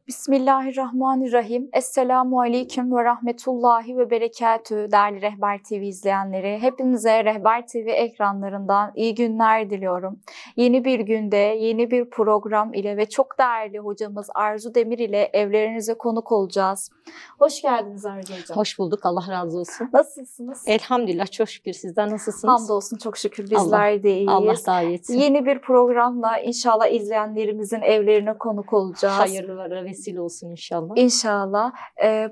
Bismillahirrahmanirrahim. Esselamu Aleyküm ve Rahmetullahi ve Berekatühü değerli Rehber TV izleyenleri. Hepinize Rehber TV ekranlarından iyi günler diliyorum. Yeni bir günde, yeni bir program ile ve çok değerli hocamız Arzu Demir ile evlerinize konuk olacağız. Hoş geldiniz Arzu Hocam. Hoş bulduk. Allah razı olsun. Nasılsınız? Elhamdülillah. Çok şükür. Sizler nasılsınız? Hamdolsun çok şükür bizler de iyiyiz. Allah daha iyi etsin. Yeni bir programla inşallah izleyenlerimizin evlerine konuk olacağız. Hayırlılara vesile olsun inşallah. İnşallah.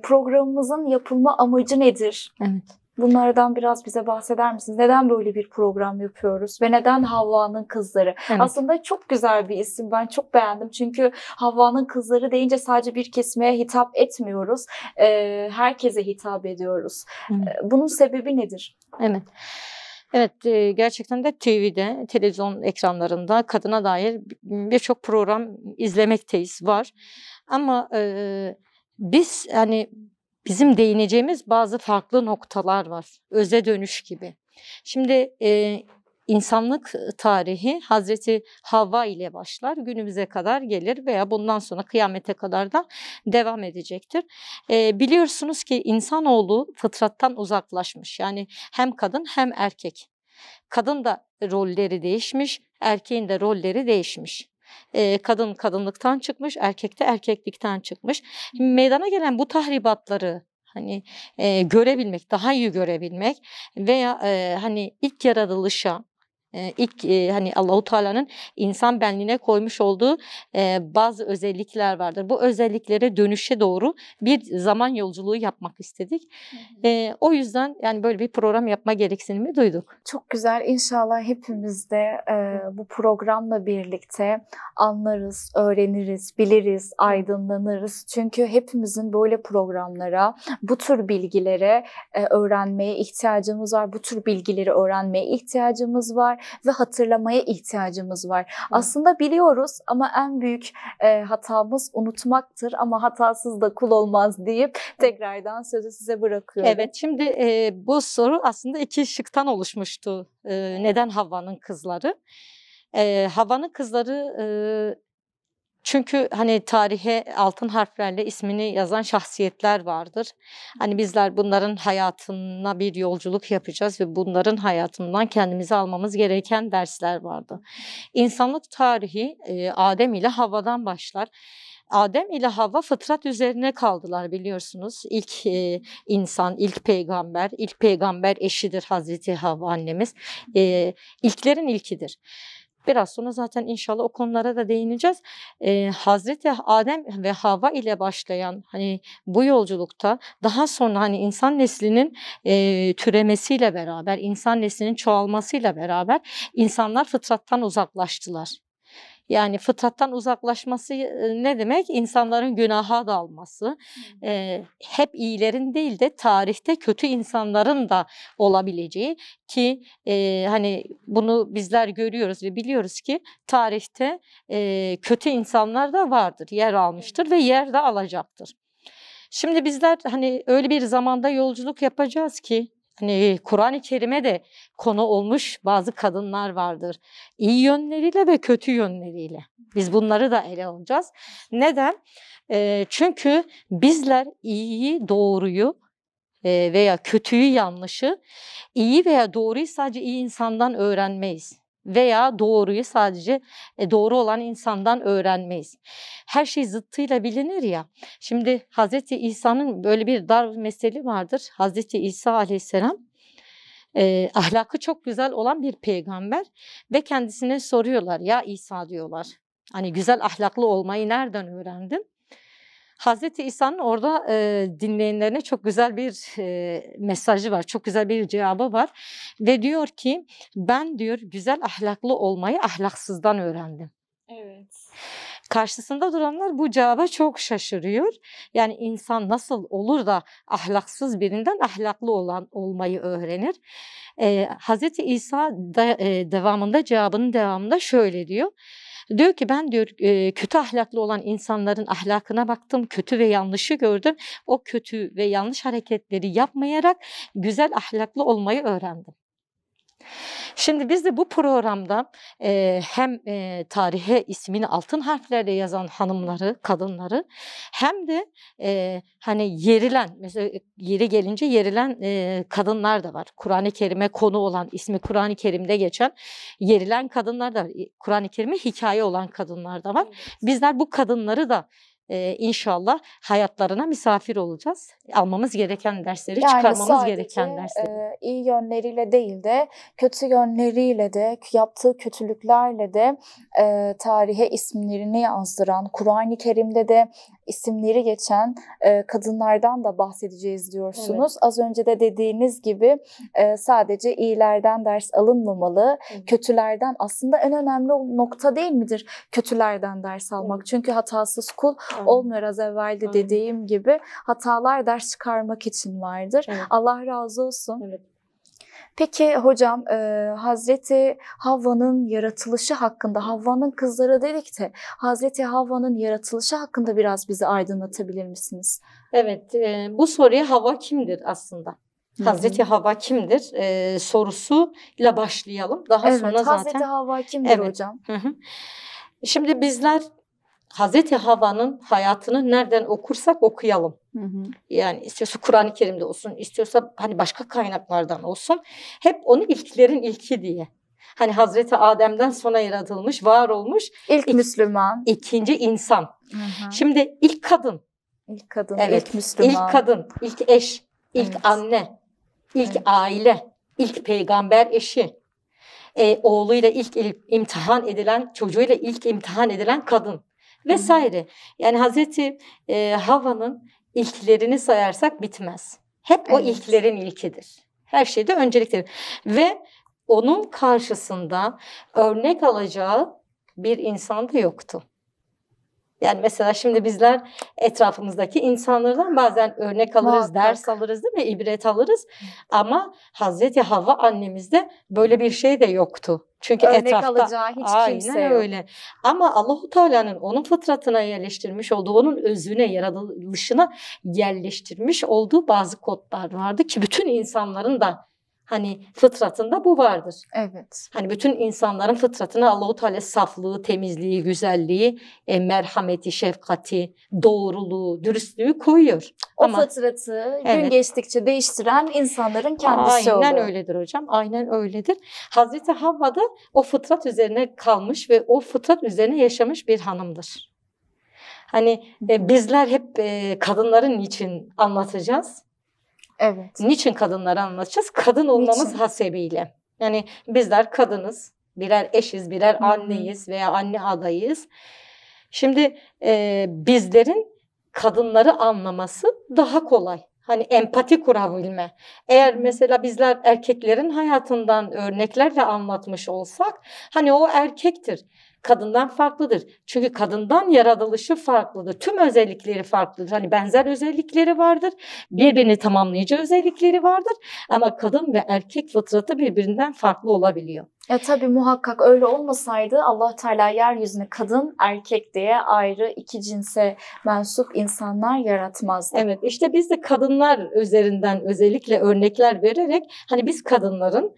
Programımızın yapılma amacı nedir? Evet. Bunlardan biraz bize bahseder misiniz? Neden böyle bir program yapıyoruz? Ve neden Havva'nın Kızları? Evet. Aslında çok güzel bir isim. Ben çok beğendim. Çünkü Havva'nın Kızları deyince sadece bir kesime hitap etmiyoruz. Herkese hitap ediyoruz. Evet. Bunun sebebi nedir? Evet. Evet, gerçekten de TV'de, televizyon ekranlarında kadına dair birçok program izlemekteyiz, var. Ama biz bizim değineceğimiz bazı farklı noktalar var. Öze dönüş gibi. Şimdi insanlık tarihi Hazreti Havva ile başlar, günümüze kadar gelir veya bundan sonra kıyamete kadar da devam edecektir. Biliyorsunuz ki insanoğlu fıtrattan uzaklaşmış. Yani hem kadın hem erkek. Kadın da rolleri değişmiş, erkeğin de rolleri değişmiş. Kadın kadınlıktan çıkmış, erkek de erkeklikten çıkmış. Meydana gelen bu tahribatları görebilmek, daha iyi görebilmek veya ilk yaratılışa, Allahu Teala'nın insan benliğine koymuş olduğu bazı özellikler vardır. Bu özelliklere dönüşe doğru bir zaman yolculuğu yapmak istedik. O yüzden böyle bir program yapma gereksinimi duyduk. Çok güzel. İnşallah hepimiz de bu programla birlikte anlarız, öğreniriz, biliriz, aydınlanırız. Çünkü hepimizin böyle programlara, bu tür bilgilere öğrenmeye ihtiyacımız var. Bu tür bilgileri öğrenmeye ihtiyacımız var ve hatırlamaya ihtiyacımız var. Aslında biliyoruz ama en büyük hatamız unutmaktır, ama hatasız da kul olmaz deyip tekrardan sözü size bırakıyorum. Evet, şimdi bu soru aslında iki şıktan oluşmuştu. Neden Havva'nın Kızları? Havva'nın Kızları çünkü tarihe altın harflerle ismini yazan şahsiyetler vardır. Bizler bunların hayatına bir yolculuk yapacağız ve bunların hayatından kendimize almamız gereken dersler vardı. İnsanlık tarihi Adem ile Havva'dan başlar. Adem ile Havva fıtrat üzerine kaldılar, biliyorsunuz. İlk insan, ilk peygamber eşidir Hazreti Havva annemiz. İlklerin ilkidir. Biraz sonra zaten inşallah o konulara da değineceğiz. Hazreti Adem ve Havva ile başlayan bu yolculukta daha sonra insan neslinin türemesiyle beraber, insan neslinin çoğalmasıyla beraber insanlar fıtrattan uzaklaştılar. Yani fıtrattan uzaklaşması ne demek? İnsanların günaha dalması. Hep iyilerin değil de tarihte kötü insanların da olabileceği ki bunu bizler görüyoruz ve biliyoruz ki tarihte kötü insanlar da vardır, yer almıştır ve yer de alacaktır. Şimdi bizler öyle bir zamanda yolculuk yapacağız ki Kur'an-ı Kerim'e de konu olmuş bazı kadınlar vardır. İyi yönleriyle ve kötü yönleriyle. Biz bunları da ele alacağız. Neden? Çünkü bizler iyiyi, doğruyu veya kötüyü, yanlışı, iyi veya doğruyu sadece iyi insandan öğrenmeyiz. Veya doğruyu sadece doğru olan insandan öğrenmeyiz. Her şey zıttıyla bilinir ya. Şimdi Hazreti İsa'nın böyle bir dar meseli vardır. Hazreti İsa Aleyhisselam ahlakı çok güzel olan bir peygamber ve kendisine soruyorlar, ya İsa diyorlar. Güzel ahlaklı olmayı nereden öğrendin? Hazreti İsa'nın orada dinleyenlerine çok güzel bir mesajı var, çok güzel bir cevabı var ve diyor ki, ben diyor güzel ahlaklı olmayı ahlaksızdan öğrendim. Evet. Karşısında duranlar bu cevaba çok şaşırıyor. Yani insan nasıl olur da ahlaksız birinden ahlaklı olmayı öğrenir? Hazreti İsa cevabının devamında şöyle diyor. Diyor ki ben diyor kötü ahlaklı olan insanların ahlakına baktım, kötü ve yanlışı gördüm. O kötü ve yanlış hareketleri yapmayarak güzel ahlaklı olmayı öğrendim. Şimdi biz de bu programda hem tarihe ismini altın harflerle yazan hanımları, kadınları hem de hani yerilen, mesela yeri gelince yerilen kadınlar da var. Kur'an-ı Kerim'e konu olan, ismi Kur'an-ı Kerim'de geçen yerilen kadınlar da var. Kur'an-ı Kerim'e hikaye olan kadınlar da var. Bizler bu kadınları da inşallah hayatlarına misafir olacağız. Almamız gereken dersleri, Yani çıkarmamız gereken sadece dersleri. iyi yönleriyle değil de kötü yönleriyle de, yaptığı kötülüklerle de tarihe isimlerini yazdıran, Kur'an-ı Kerim'de de isimleri geçen kadınlardan da bahsedeceğiz diyorsunuz. Az önce de dediğiniz gibi sadece iyilerden ders alınmamalı. Kötülerden, aslında en önemli nokta değil midir kötülerden ders almak? Çünkü hatasız kul olmuyor, az evvel de dediğim gibi. Hatalar ders çıkarmak için vardır. Allah razı olsun. Peki hocam, Hazreti Havva'nın yaratılışı hakkında, Havva'nın kızları dedik de Hazreti Havva'nın yaratılışı hakkında biraz bizi aydınlatabilir misiniz? Evet, bu soruya Havva kimdir aslında? Hazreti Havva kimdir sorusuyla başlayalım. Daha sonra zaten. Hazreti Havva kimdir hocam? Şimdi bizler Hazreti Havva'nın hayatını nereden okursak okuyalım. Yani istiyorsa Kur'an-ı Kerim'de olsun, istiyorsa hani başka kaynaklardan olsun. Hep onu ilklerin ilki diye. Hani Hazreti Adem'den sonra yaratılmış, var olmuş. İlk Müslüman. İkinci insan. Şimdi ilk kadın. İlk kadın, evet, ilk Müslüman. İlk kadın, ilk eş, ilk anne, ilk aile, ilk peygamber eşi. Oğluyla ilk imtihan edilen, çocuğuyla ilk imtihan edilen kadın. Vesaire. Yani Hazreti Havva'nın ilklerini sayarsak bitmez. Hep o ilklerin ilkidir. Her şeyde önceliktir. Ve onun karşısında örnek alacağı bir insan da yoktu. Yani mesela şimdi bizler etrafımızdaki insanlardan bazen örnek alırız, ders alırız değil mi? İbret alırız. Ama Hazreti Havva annemizde böyle bir şey de yoktu. Çünkü örnek etrafta alacağı hiç kimse yok. öyle. Ama Allahu Teala'nın onun fıtratına yerleştirmiş olduğu, onun özüne, yaratılışına yerleştirmiş olduğu bazı kodlar vardı ki bütün insanların da hani fıtratında bu vardır. Evet. Hani bütün insanların fıtratına Allahu Teala saflığı, temizliği, güzelliği, merhameti, şefkati, doğruluğu, dürüstlüğü koyuyor. O fıtratı gün geçtikçe değiştiren insanların kendisi oluyor. Aynen öyledir hocam. Aynen öyledir. Hazreti Havva da o fıtrat üzerine kalmış ve o fıtrat üzerine yaşamış bir hanımdır. Hani bizler hep kadınların için anlatacağız. Evet. Niçin kadınları anlatacağız? Kadın olmamız hasebiyle. Yani bizler kadınız, birer eşiz, birer anneyiz veya anne adayıyız. Şimdi bizlerin kadınları anlaması daha kolay. Hani empati kurabilme. Eğer mesela bizler erkeklerin hayatından örneklerle anlatmış olsak, hani o erkektir. Kadından farklıdır. Çünkü kadından yaratılışı farklıdır. Tüm özellikleri farklıdır. Hani benzer özellikleri vardır. Birbirini tamamlayıcı özellikleri vardır. Ama kadın ve erkek fıtratı birbirinden farklı olabiliyor. Tabii muhakkak öyle olmasaydı Allah Teala yeryüzüne kadın, erkek diye ayrı iki cinse mensup insanlar yaratmazdı. Evet, işte biz de kadınlar üzerinden özellikle örnekler vererek hani biz kadınların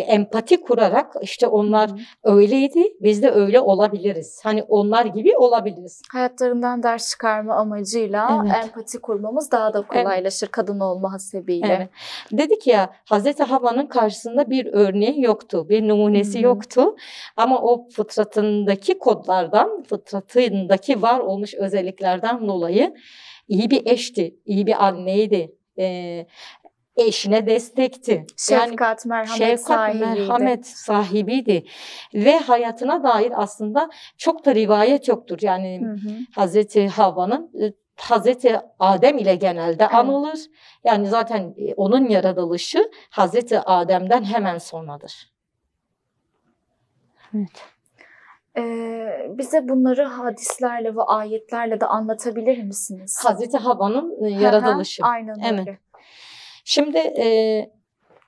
empati kurarak işte onlar öyleydi, biz de öyle olabiliriz. Hani onlar gibi olabiliriz. Hayatlarından ders çıkarma amacıyla empati kurmamız daha da kolaylaşır kadın olma hasebiyle. Evet. Dedik ya Hazreti Havva'nın karşısında bir örneği yoktu, bir numunesi yoktu. Ama o fıtratındaki kodlardan, fıtratındaki var olmuş özelliklerden dolayı iyi bir eşti, iyi bir anneydi. Eşine destekti. Şefkat, merhamet sahibiydi. Ve hayatına dair aslında çok da rivayet yoktur. Yani Hazreti Havva'nın Hazreti Adem ile genelde anılır. Yani zaten onun yaratılışı Hazreti Adem'den hemen sonradır. Evet. Bize bunları hadislerle ve ayetlerle de anlatabilir misiniz? Hazreti Havva'nın yaratılışı. Aynen öyle. Şimdi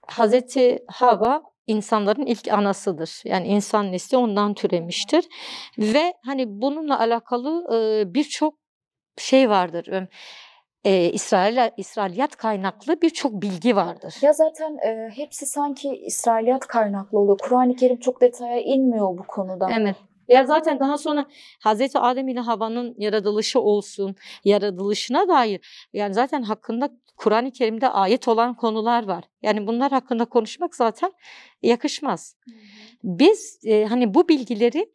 Hazreti Havva insanların ilk anasıdır. Yani insan nesli ondan türemiştir. Ve hani bununla alakalı birçok şey vardır. İsrailiyat kaynaklı birçok bilgi vardır. Ya zaten hepsi sanki İsrailiyat kaynaklı oluyor. Kur'an-ı Kerim çok detaya inmiyor bu konuda. Evet. Ya zaten daha sonra Hazreti Adem ile Havva'nın yaratılışı olsun, yaratılışına dair yani zaten hakkında Kur'an-ı Kerim'de ayet olan konular var. Yani bunlar hakkında konuşmak zaten yakışmaz. Biz hani bu bilgileri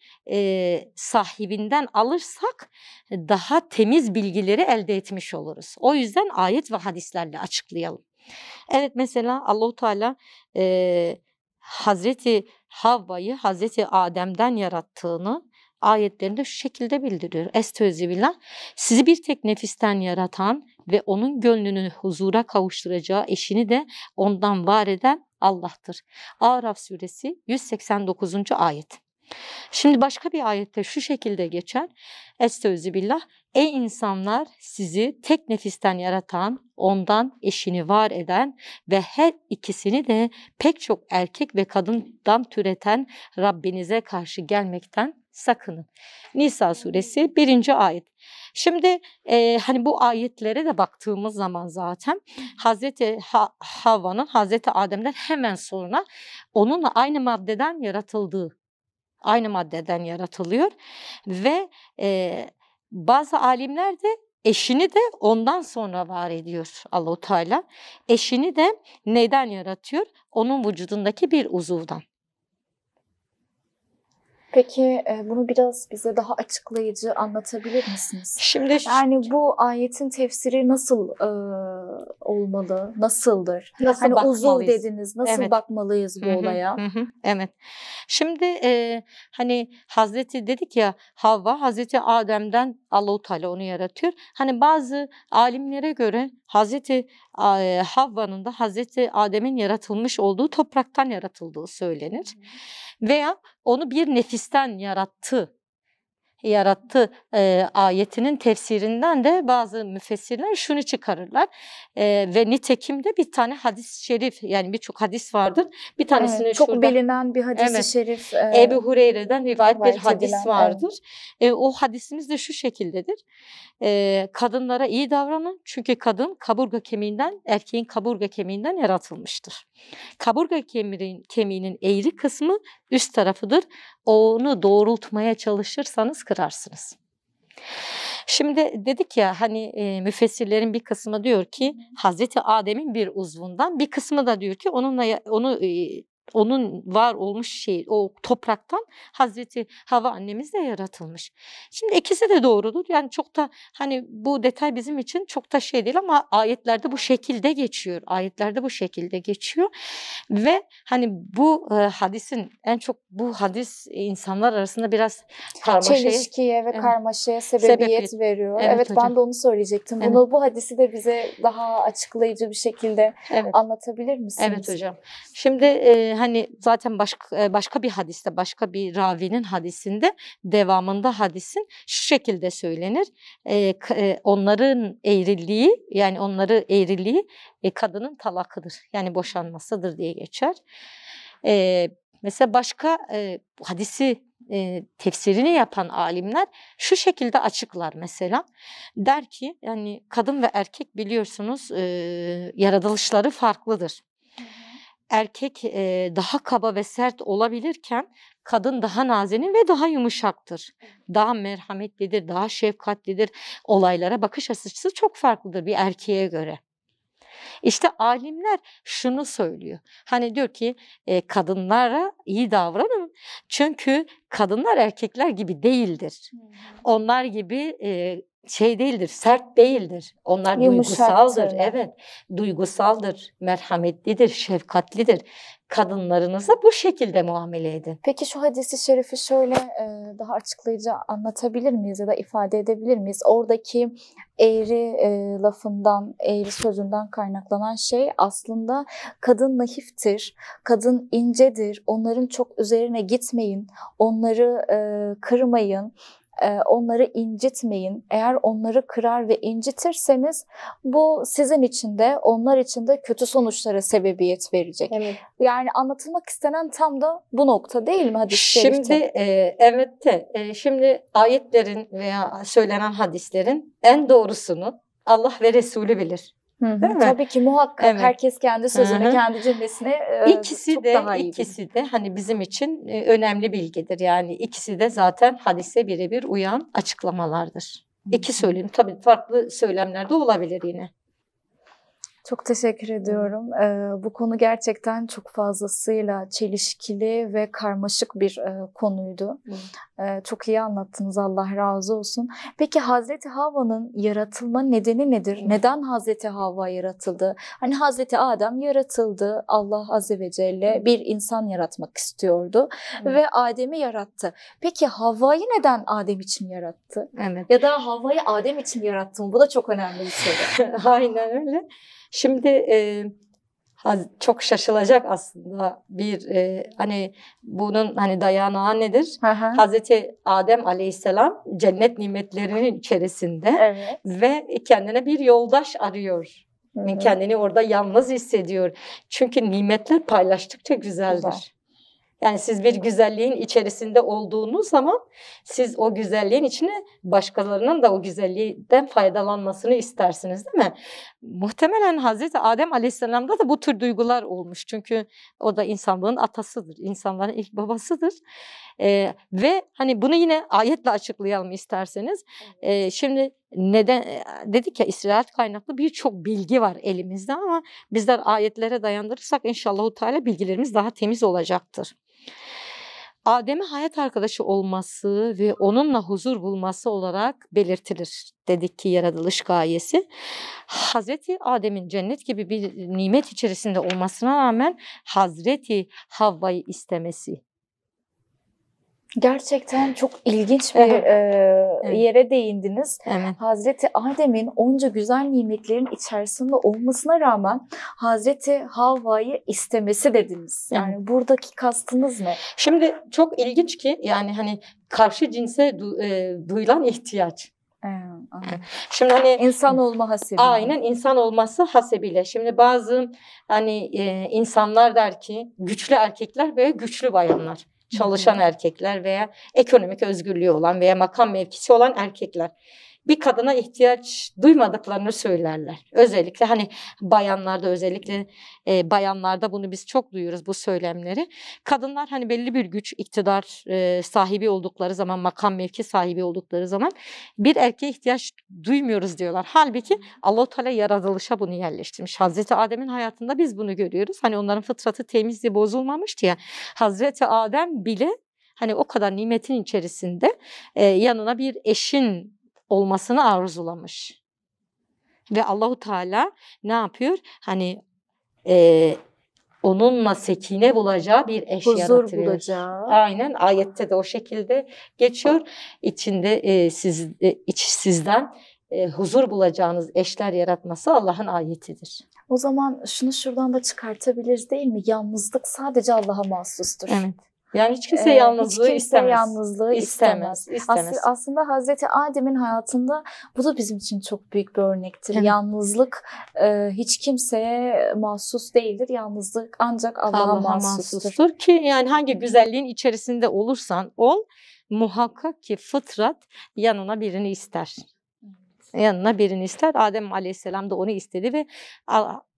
sahibinden alırsak daha temiz bilgileri elde etmiş oluruz. O yüzden ayet ve hadislerle açıklayalım. Evet, mesela Allahu Teala Hazreti Havva'yı Hazreti Adem'den yarattığını ayetlerinde şu şekilde bildiriyor. Estağfirullah. Sizi bir tek nefisten yaratan ve onun gönlünü huzura kavuşturacağı eşini de ondan var eden Allah'tır. Araf suresi 189. ayet. Şimdi başka bir ayette şu şekilde geçer. Estağfirullah. Ey insanlar, sizi tek nefisten yaratan, ondan eşini var eden ve her ikisini de pek çok erkek ve kadından türeten Rabbinize karşı gelmekten sakının. Nisa suresi 1. ayet. Şimdi hani bu ayetlere de baktığımız zaman zaten Hazreti Havva'nın Hazreti Adem'den hemen sonra onunla aynı maddeden yaratılıyor ve bazı alimler de eşini de ondan sonra var ediyor Allahu Teala. Eşini de neden yaratıyor? Onun vücudundaki bir uzuvdan. Peki bunu biraz bize daha açıklayıcı anlatabilir misiniz? Şimdi yani bu ayetin tefsiri nasıl olmalı, nasıldır? Nasıl hani bakmalıyız? uzuv dediniz, nasıl Evet. bakmalıyız bu olaya? Evet. Şimdi hani Hazreti dedik ya Havva Hazreti Adem'den Allahu Teala onu yaratıyor. Hani bazı alimlere göre Hazreti Havva'nın da Hazreti Adem'in yaratılmış olduğu topraktan yaratıldığı söylenir. Veya onu bir nefisten yarattı ayetinin tefsirinden de bazı müfessirler şunu çıkarırlar. Ve nitekim de bir tane hadis-i şerif, yani birçok hadis vardır. Bir tanesini evet, çok şurada, bilinen bir hadis-i şerif. Ebu Hureyre'den rivayet bir hadis edilen, vardır. O hadisimiz de şu şekildedir. Kadınlara iyi davranın çünkü kadın kaburga kemiğinden, erkeğin kaburga kemiğinden yaratılmıştır. Kaburga kemiğinin eğri kısmı üst tarafıdır. Onu doğrultmaya çalışırsanız kırarsınız. Şimdi dedik ya hani müfessirlerin bir kısmı diyor ki Hazreti Adem'in bir uzvundan, bir kısmı da diyor ki onun var olmuş şey, o topraktan Hazreti Havva annemiz de yaratılmış. Şimdi ikisi de doğrudur. Yani çok da hani bu detay bizim için çok da şey değil ama ayetlerde bu şekilde geçiyor. Ayetlerde bu şekilde geçiyor. Ve hani bu hadisin en çok bu hadis insanlar arasında biraz çelişkiye ve karmaşaya sebebiyet veriyor. Evet hocam. Ben de onu söyleyecektim. Bu hadisi de bize daha açıklayıcı bir şekilde anlatabilir misiniz? Evet hocam. Şimdi hani zaten başka bir hadiste, başka bir ravinin hadisinde, devamında hadisin şu şekilde söylenir. Onların eğriliği kadının talakıdır. Yani boşanmasıdır diye geçer. Mesela başka hadisi tefsirini yapan alimler şu şekilde açıklar mesela. Der ki yani kadın ve erkek biliyorsunuz yaratılışları farklıdır. Erkek daha kaba ve sert olabilirken kadın daha nazenin ve daha yumuşaktır. Daha merhametlidir, daha şefkatlidir. Olaylara bakış açısı çok farklıdır bir erkeğe göre. İşte alimler şunu söylüyor. Hani diyor ki kadınlara iyi davranın. Çünkü kadınlar erkekler gibi değildir. Onlar gibi şey değildir, sert değildir. Onlar duygusaldır. Evet, duygusaldır, merhametlidir, şefkatlidir. Kadınlarınıza bu şekilde muamele edin. Peki şu hadisi şerifi şöyle daha açıklayıcı anlatabilir miyiz ya da ifade edebilir miyiz? Oradaki eğri lafından, eğri sözünden kaynaklanan şey aslında kadın naiftir, kadın incedir, onların çok üzerine gitmeyin, onları kırmayın. Onları incitmeyin. Eğer onları kırar ve incitirseniz bu sizin için de onlar için de kötü sonuçlara sebebiyet verecek. Evet. Yani anlatılmak istenen tam da bu nokta değil mi hadis-i şerifte? Şimdi şimdi ayetlerin veya söylenen hadislerin en doğrusunu Allah ve Resulü bilir. Değil mi? Tabii ki muhakkak Evet. herkes kendi sözünü, kendi cümlesini çok daha iyi bilir. İkisi de hani bizim için önemli bilgidir. Yani ikisi de zaten hadise birebir uyan açıklamalardır. İki söylem. Tabii farklı söylemler de olabilir yine. Çok teşekkür ediyorum. Bu konu gerçekten çok fazlasıyla çelişkili ve karmaşık bir konuydu. Çok iyi anlattınız, Allah razı olsun. Peki Hazreti Havva'nın yaratılma nedeni nedir? Neden Hazreti Havva yaratıldı? Hani Hazreti Adem yaratıldı. Allah Azze ve Celle bir insan yaratmak istiyordu ve Adem'i yarattı. Peki Havva'yı neden Adem için yarattı? Evet. Ya da Havva'yı Adem için yarattı mı? Bu da çok önemli bir soru. Aynen öyle. Şimdi çok şaşılacak aslında hani bunun hani dayanağı nedir? Hazreti Adem Aleyhisselam cennet nimetlerinin içerisinde ve kendine bir yoldaş arıyor. Kendini orada yalnız hissediyor. Çünkü nimetler paylaştıkça güzeldir. Yani siz bir güzelliğin içerisinde olduğunuz zaman siz o güzelliğin içine başkalarının da o güzellikten faydalanmasını istersiniz, değil mi? Muhtemelen Hazreti Adem Aleyhisselam'da da bu tür duygular olmuş. Çünkü o da insanlığın atasıdır, insanların ilk babasıdır. Ve hani bunu yine ayetle açıklayalım isterseniz. Şimdi neden dedik ya, İsrail kaynaklı birçok bilgi var elimizde ama bizler ayetlere dayandırırsak inşallah Teala bilgilerimiz daha temiz olacaktır. Adem'e hayat arkadaşı olması ve onunla huzur bulması olarak belirtilir dedik ki yaratılış gayesi. Hazreti Adem'in cennet gibi bir nimet içerisinde olmasına rağmen Hazreti Havva'yı istemesi. Gerçekten çok ilginç bir yere değindiniz. Evet. Hazreti Adem'in onca güzel nimetlerin içerisinde olmasına rağmen Hazreti Havva'yı istemesi dediniz. Yani buradaki kastınız ne? Şimdi çok ilginç ki yani hani karşı cinse duyulan ihtiyaç. Şimdi hani insan olma hasebiyle. Aynen, insan olması hasebiyle. Şimdi bazı hani insanlar der ki güçlü erkekler ve güçlü bayanlar. Çalışan erkekler veya ekonomik özgürlüğü olan veya makam mevkisi olan erkekler bir kadına ihtiyaç duymadıklarını söylerler. Özellikle hani bayanlarda, özellikle bayanlarda bunu biz çok duyuyoruz, bu söylemleri. Kadınlar hani belli bir güç, iktidar sahibi oldukları zaman, makam mevki sahibi oldukları zaman bir erkeğe ihtiyaç duymuyoruz diyorlar. Halbuki Allah-u Teala yaratılışa bunu yerleştirmiş. Hazreti Adem'in hayatında biz bunu görüyoruz. Hani onların fıtratı temizliği bozulmamıştı ya. Hazreti Adem bile hani o kadar nimetin içerisinde yanına bir eşin olmasını arzulamış. Ve Allahu Teala ne yapıyor? Hani onunla sekine bulacağı bir eş yaratıyor. Huzur bulacağı. Aynen, ayette de o şekilde geçiyor. İçinde sizden huzur bulacağınız eşler yaratması Allah'ın ayetidir. O zaman şunu şuradan da çıkartabiliriz değil mi? Yalnızlık sadece Allah'a mahsustur. Evet. Yani hiç kimse yalnızlığı istemez. Yalnızlığı istemez. Aslında Hazreti Adem'in hayatında bu da bizim için çok büyük bir örnektir. Evet. Yalnızlık hiç kimseye mahsus değildir. Yalnızlık ancak Allah'a mahsustur. Ki yani hangi güzelliğin içerisinde olursan ol, muhakkak ki fıtrat yanına birini ister. Yanına birini ister. Adem Aleyhisselam da onu istedi ve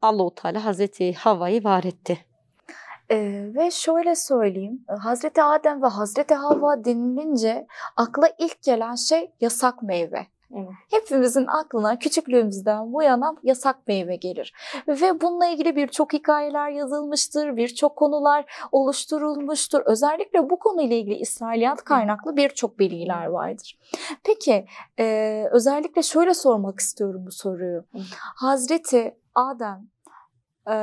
Allah-u Teala Hazreti Havva'yı var etti. Ve şöyle söyleyeyim, Hazreti Adem ve Hazreti Havva denilince akla ilk gelen şey yasak meyve. Evet. Hepimizin aklına küçüklüğümüzden bu yana yasak meyve gelir. Ve bununla ilgili birçok hikayeler yazılmıştır, birçok konular oluşturulmuştur. Özellikle bu konuyla ilgili İsrailiyat kaynaklı birçok bilgiler vardır. Peki, özellikle şöyle sormak istiyorum bu soruyu. Hazreti Adem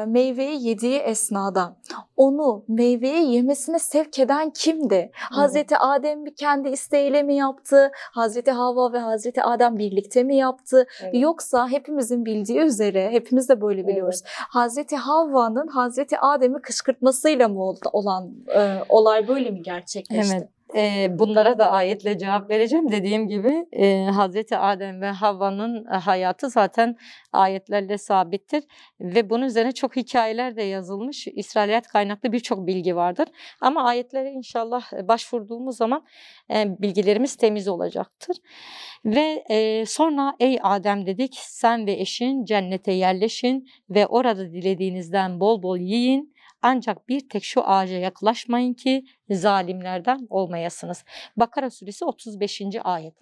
meyveyi yediği esnada onu meyveyi yemesine sevk eden kimdi? Hazreti Adem kendi isteğiyle mi yaptı? Hazreti Havva ve Hazreti Adem birlikte mi yaptı? Evet. Yoksa hepimizin bildiği üzere, hepimiz de böyle biliyoruz. Evet. Hazreti Havva'nın Hazreti Adem'i kışkırtmasıyla mı olan olay böyle mi gerçekleşti? Evet. bunlara da ayetle cevap vereceğim. Dediğim gibi Hazreti Adem ve Havva'nın hayatı zaten ayetlerle sabittir. Ve bunun üzerine çok hikayeler de yazılmış. İsrailiyat kaynaklı birçok bilgi vardır. Ama ayetlere inşallah başvurduğumuz zaman bilgilerimiz temiz olacaktır. Ve sonra ey Adem dedik, sen ve eşin cennete yerleşin ve orada dilediğinizden bol bol yiyin. Ancak bir tek şu ağaca yaklaşmayın ki zalimlerden olmayasınız. Bakara suresi 35. ayet.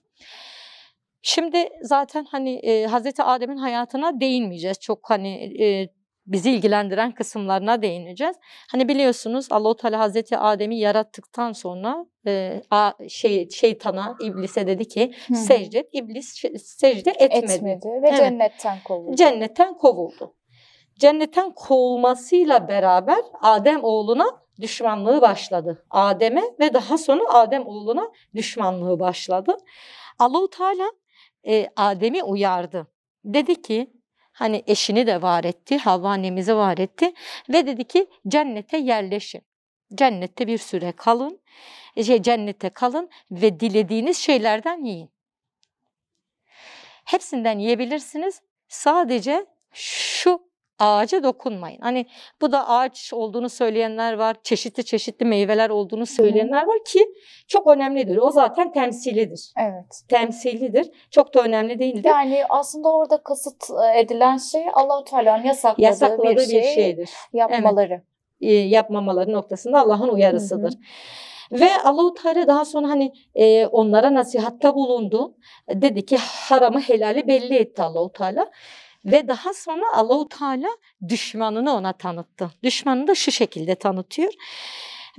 Şimdi zaten hani Hazreti Adem'in hayatına değinmeyeceğiz. Çok hani bizi ilgilendiren kısımlarına değineceğiz. Hani biliyorsunuz Allah-u Teala Hazreti Adem'i yarattıktan sonra şeytana, iblise dedi ki secde et. İblis secde etmedi. Ve evet, cennetten kovuldu. Cennetten kovulmasıyla beraber Adem oğluna düşmanlığı başladı. Adem'e ve daha sonra Adem oğluna düşmanlığı başladı. Allah-u Teala Adem'i uyardı. Dedi ki hani eşini de var etti, Havva annemizi var etti ve dedi ki cennete yerleşin. Cennette bir süre kalın. Cennete kalın ve dilediğiniz şeylerden yiyin. Hepsinden yiyebilirsiniz. Sadece şu ağaca dokunmayın. Hani bu da ağaç olduğunu söyleyenler var. Çeşitli meyveler olduğunu söyleyenler var ki çok önemlidir. O zaten temsilidir. Evet. Temsilidir. Çok da önemli değildir. Yani aslında orada kasıt edilen şey Allah-u Teala'nın yasakladığı bir şeydir. Yapmaları. Evet. Yapmamaları noktasında Allah'ın uyarısıdır. Ve Allah-u Teala daha sonra hani onlara nasihatta bulundu. Dedi ki haramı helali belli etti Allah-u Teala. Ve daha sonra Allah-u Teala düşmanını ona tanıttı. Düşmanını da şu şekilde tanıtıyor.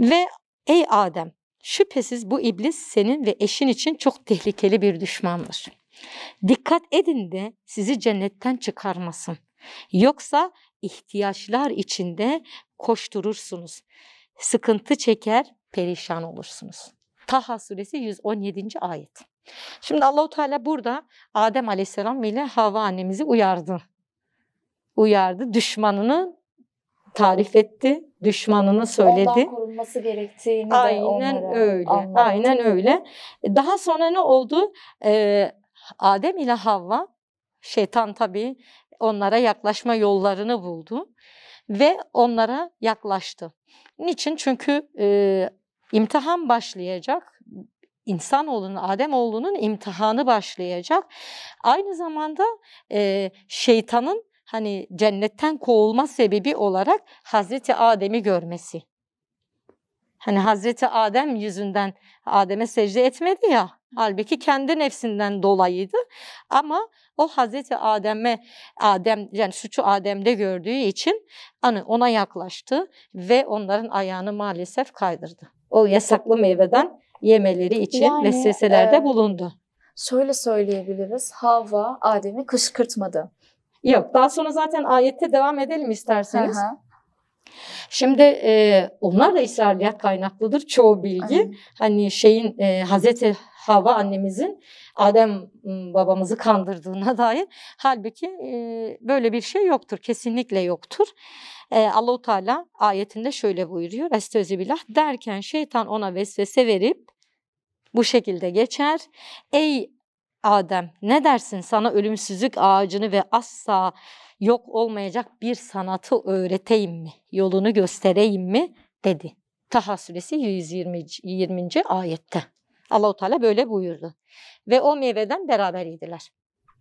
Ve ey Adem, şüphesiz bu iblis senin ve eşin için çok tehlikeli bir düşmandır. Dikkat edin de sizi cennetten çıkarmasın. Yoksa ihtiyaçlar içinde koşturursunuz. Sıkıntı çeker, perişan olursunuz. Taha suresi 117. ayet. Şimdi Allah-u Teala burada Adem Aleyhisselam ile Havva annemizi uyardı. Düşmanını tarif etti. Düşmanını söyledi. Ondan korunması gerektiğini de onlara anlattı. Aynen öyle. Daha sonra ne oldu? Adem ile Havva, şeytan tabii onlara yaklaşma yollarını buldu ve onlara yaklaştı. Niçin? Çünkü imtihan başlayacak. İnsanoğlunun, Ademoğlunun imtihanı başlayacak. Aynı zamanda şeytanın hani cennetten kovulma sebebi olarak Hazreti Adem'i görmesi. Hani Hazreti Adem yüzünden Adem'e secde etmedi ya. Halbuki kendi nefsinden dolayıydı. Ama o Hazreti Adem yani suçu Adem'de gördüğü için hani ona yaklaştı ve onların ayağını maalesef kaydırdı. O yasaklı meyveden yemeleri için vesveselerde bulundu. Şöyle söyleyebiliriz. Havva Adem'i kışkırtmadı. Yok. Daha sonra zaten ayette devam edelim isterseniz. Şimdi onlar da İsrailiyat kaynaklıdır çoğu bilgi. Hani Hazreti Havva annemizin Adem babamızı kandırdığına dair. Halbuki böyle bir şey yoktur. Kesinlikle yoktur. Allah-u Teala ayetinde şöyle buyuruyor. Estağfirullah derken şeytan ona vesvese verip bu şekilde geçer. Ey Adem ne dersin, sana ölümsüzlük ağacını ve asla yok olmayacak bir sanatı öğreteyim mi? Yolunu göstereyim mi? Dedi. Taha suresi 120. ayette. Allah-u Teala böyle buyurdu. Ve o meyveden beraber yediler.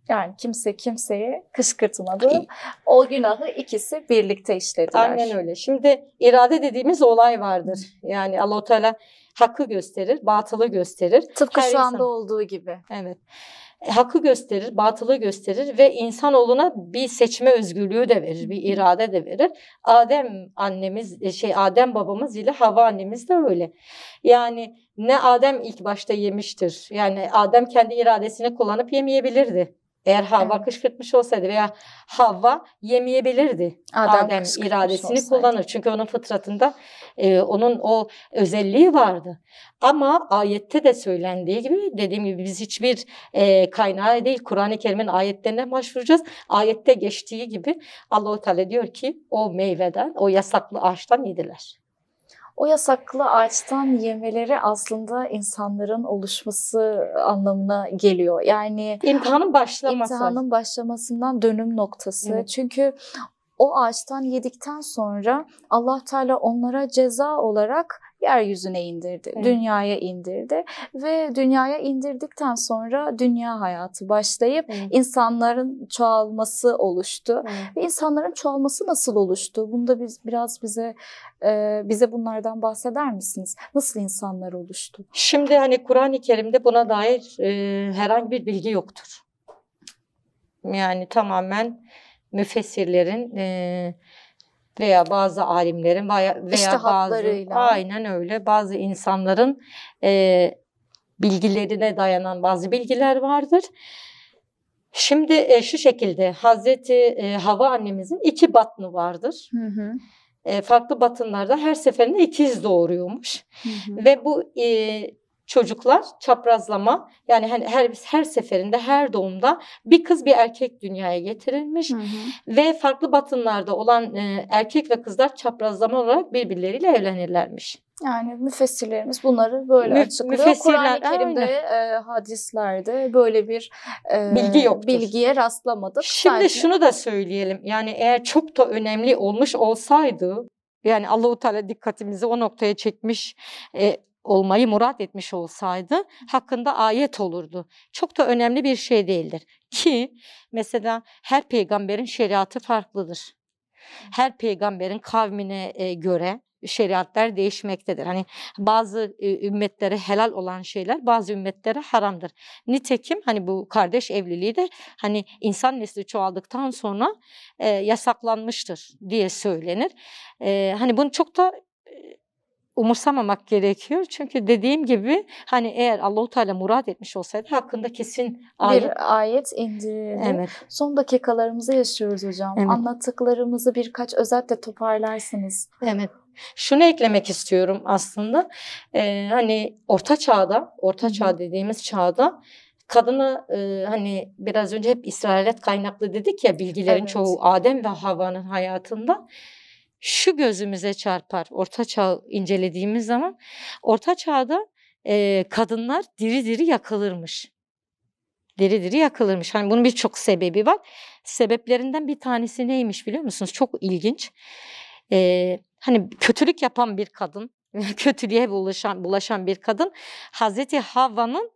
Yani kimse kimseye kışkırtmadı. O günahı ikisi birlikte işlediler. Aynen öyle. Şimdi irade dediğimiz olay vardır. Yani Allah-u Teala hakkı gösterir, batılı gösterir. Tıpkı şu anda olduğu gibi. Evet. Hakkı gösterir, batılı gösterir ve insanoğluna bir seçme özgürlüğü de verir, bir irade de verir. Adem babamız ile Havva annemiz de öyle. Yani ne Adem ilk başta yemiştir. Yani Adem kendi iradesini kullanıp yemeyebilirdi. Eğer Havva kışkırtmış olsaydı veya Havva yemeyebilirdi. Adem iradesini kullanır. Çünkü onun fıtratında onun o özelliği vardı. Ama ayette de söylendiği gibi, dediğim gibi biz hiçbir kaynağı değil, Kur'an-ı Kerim'in ayetlerine başvuracağız. Ayette geçtiği gibi Allah-u Teala diyor ki o meyveden, o yasaklı ağaçtan yediler. O yasaklı ağaçtan yemeleri aslında insanların oluşması anlamına geliyor. Yani imtihanın başlamasından dönüm noktası. Evet. Çünkü o ağaçtan yedikten sonra Allah Teala onlara ceza olarak yeryüzüne indirdi, Evet. dünyaya indirdi ve dünyaya indirdikten sonra dünya hayatı başlayıp insanların çoğalması oluştu. Ve insanların çoğalması nasıl oluştu? Bunda biraz bize bunlardan bahseder misiniz? Nasıl insanlar oluştu? Şimdi hani Kur'an-ı Kerim'de buna dair herhangi bir bilgi yoktur. Yani tamamen müfessirlerin veya bazı alimlerin veya aynen öyle bazı insanların bilgilerine dayanan bazı bilgiler vardır. Şimdi şu şekilde Hazreti Havva annemizin 2 batını vardır. Farklı batınlarda her seferinde ikiz doğuruyormuş. Ve bu çocuklar çaprazlama, yani her seferinde, her doğumda bir kız bir erkek dünyaya getirilmiş ve farklı batınlarda olan erkek ve kızlar çaprazlama olarak birbirleriyle evlenirlermiş. Yani müfessirlerimiz bunları böyle açıklıyor. Kur'an-ı Kerim'de, hadislerde böyle bir bilgiye rastlamadık. Şimdi şunu da söyleyelim. Yani eğer çok da önemli olmuş olsaydı, yani Allah-u Teala dikkatimizi o noktaya çekmiş olmayı murat etmiş olsaydı hakkında ayet olurdu. Çok da önemli bir şey değildir. Ki mesela her peygamberin şeriatı farklıdır. Her peygamberin kavmine göre şeriatlar değişmektedir. Hani bazı ümmetlere helal olan şeyler bazı ümmetlere haramdır. Nitekim hani bu kardeş evliliği de hani insan nesli çoğaldıktan sonra yasaklanmıştır diye söylenir. Hani bunu çok da umursamamak gerekiyor. Çünkü dediğim gibi hani eğer Allah-u Teala murat etmiş olsaydı hakkında kesin bir ayet indirildi. Evet. Son dakikalarımızı yaşıyoruz hocam. Evet. Anlattıklarımızı birkaç özetle toparlarsınız. Evet. Şunu eklemek istiyorum aslında. Hani orta çağ dediğimiz çağda kadını hani biraz önce hep İsrailet kaynaklı dedik ya, bilgilerin çoğu Adem ve Havva'nın hayatında. Şu gözümüze çarpar Orta Çağ'ı incelediğimiz zaman. Orta Çağ'da kadınlar diri diri yakılırmış. Diri diri yakılırmış. Hani bunun birçok sebebi var. Sebeplerinden bir tanesi neymiş biliyor musunuz? Çok ilginç. Hani kötülük yapan bir kadın, kötülüğe bulaşan bir kadın Hazreti Havva'nın,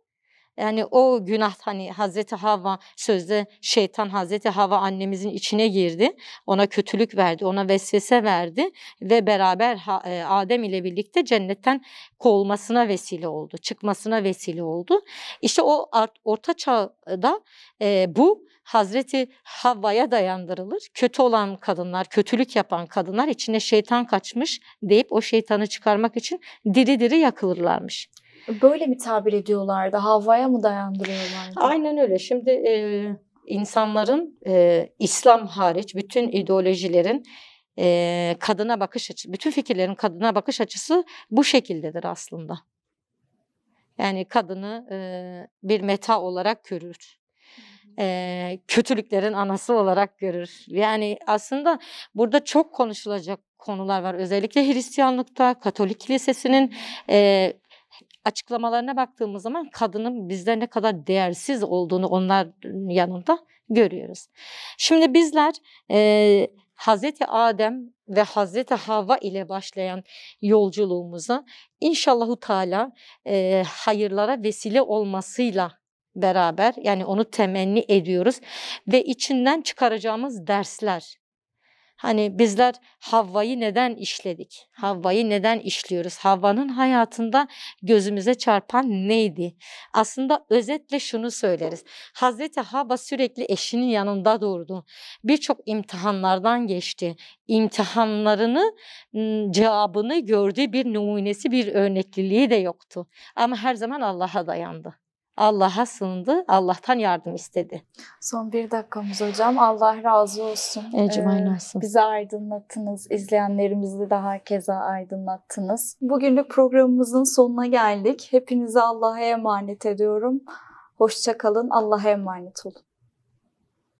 yani o günah, hani Hazreti Havva, sözde şeytan Hazreti Havva annemizin içine girdi. Ona kötülük verdi, ona vesvese verdi ve beraber Adem ile birlikte cennetten kovulmasına vesile oldu, çıkmasına vesile oldu. İşte o Orta Çağ'da bu Hazreti Havva'ya dayandırılır. Kötü olan kadınlar, kötülük yapan kadınlar içine şeytan kaçmış deyip o şeytanı çıkarmak için diri diri yakılırlarmış. Böyle mi tabir ediyorlardı? Havva'ya mı dayandırıyorlardı? Aynen öyle. Şimdi insanların İslam hariç bütün ideolojilerin kadına bakış açısı, bütün fikirlerin kadına bakış açısı bu şekildedir aslında. Yani kadını bir meta olarak görür. Kötülüklerin anası olarak görür. Yani aslında burada çok konuşulacak konular var. Özellikle Hristiyanlıkta, Katolik Kilisesi'nin açıklamalarına baktığımız zaman kadının bizde ne kadar değersiz olduğunu onların yanında görüyoruz. Şimdi bizler Hazreti Adem ve Hazreti Havva ile başlayan yolculuğumuza inşallahu Teala hayırlara vesile olmasıyla beraber, yani onu temenni ediyoruz ve içinden çıkaracağımız dersler. Hani bizler Havva'yı neden işledik? Havva'yı neden işliyoruz? Havva'nın hayatında gözümüze çarpan neydi? Aslında özetle şunu söyleriz. Hazreti Havva sürekli eşinin yanında durdu. Birçok imtihanlardan geçti. İmtihanlarını, cevabını gördüğü bir numunesi, bir örnekliliği de yoktu. Ama her zaman Allah'a dayandı. Allah'a sığındı, Allah'tan yardım istedi. Son 1 dakikamız hocam. Allah razı olsun. Bizi aydınlattınız. İzleyenlerimizi de herkese aydınlattınız. Bugünlük programımızın sonuna geldik. Hepinizi Allah'a emanet ediyorum. Hoşça kalın. Allah'a emanet olun.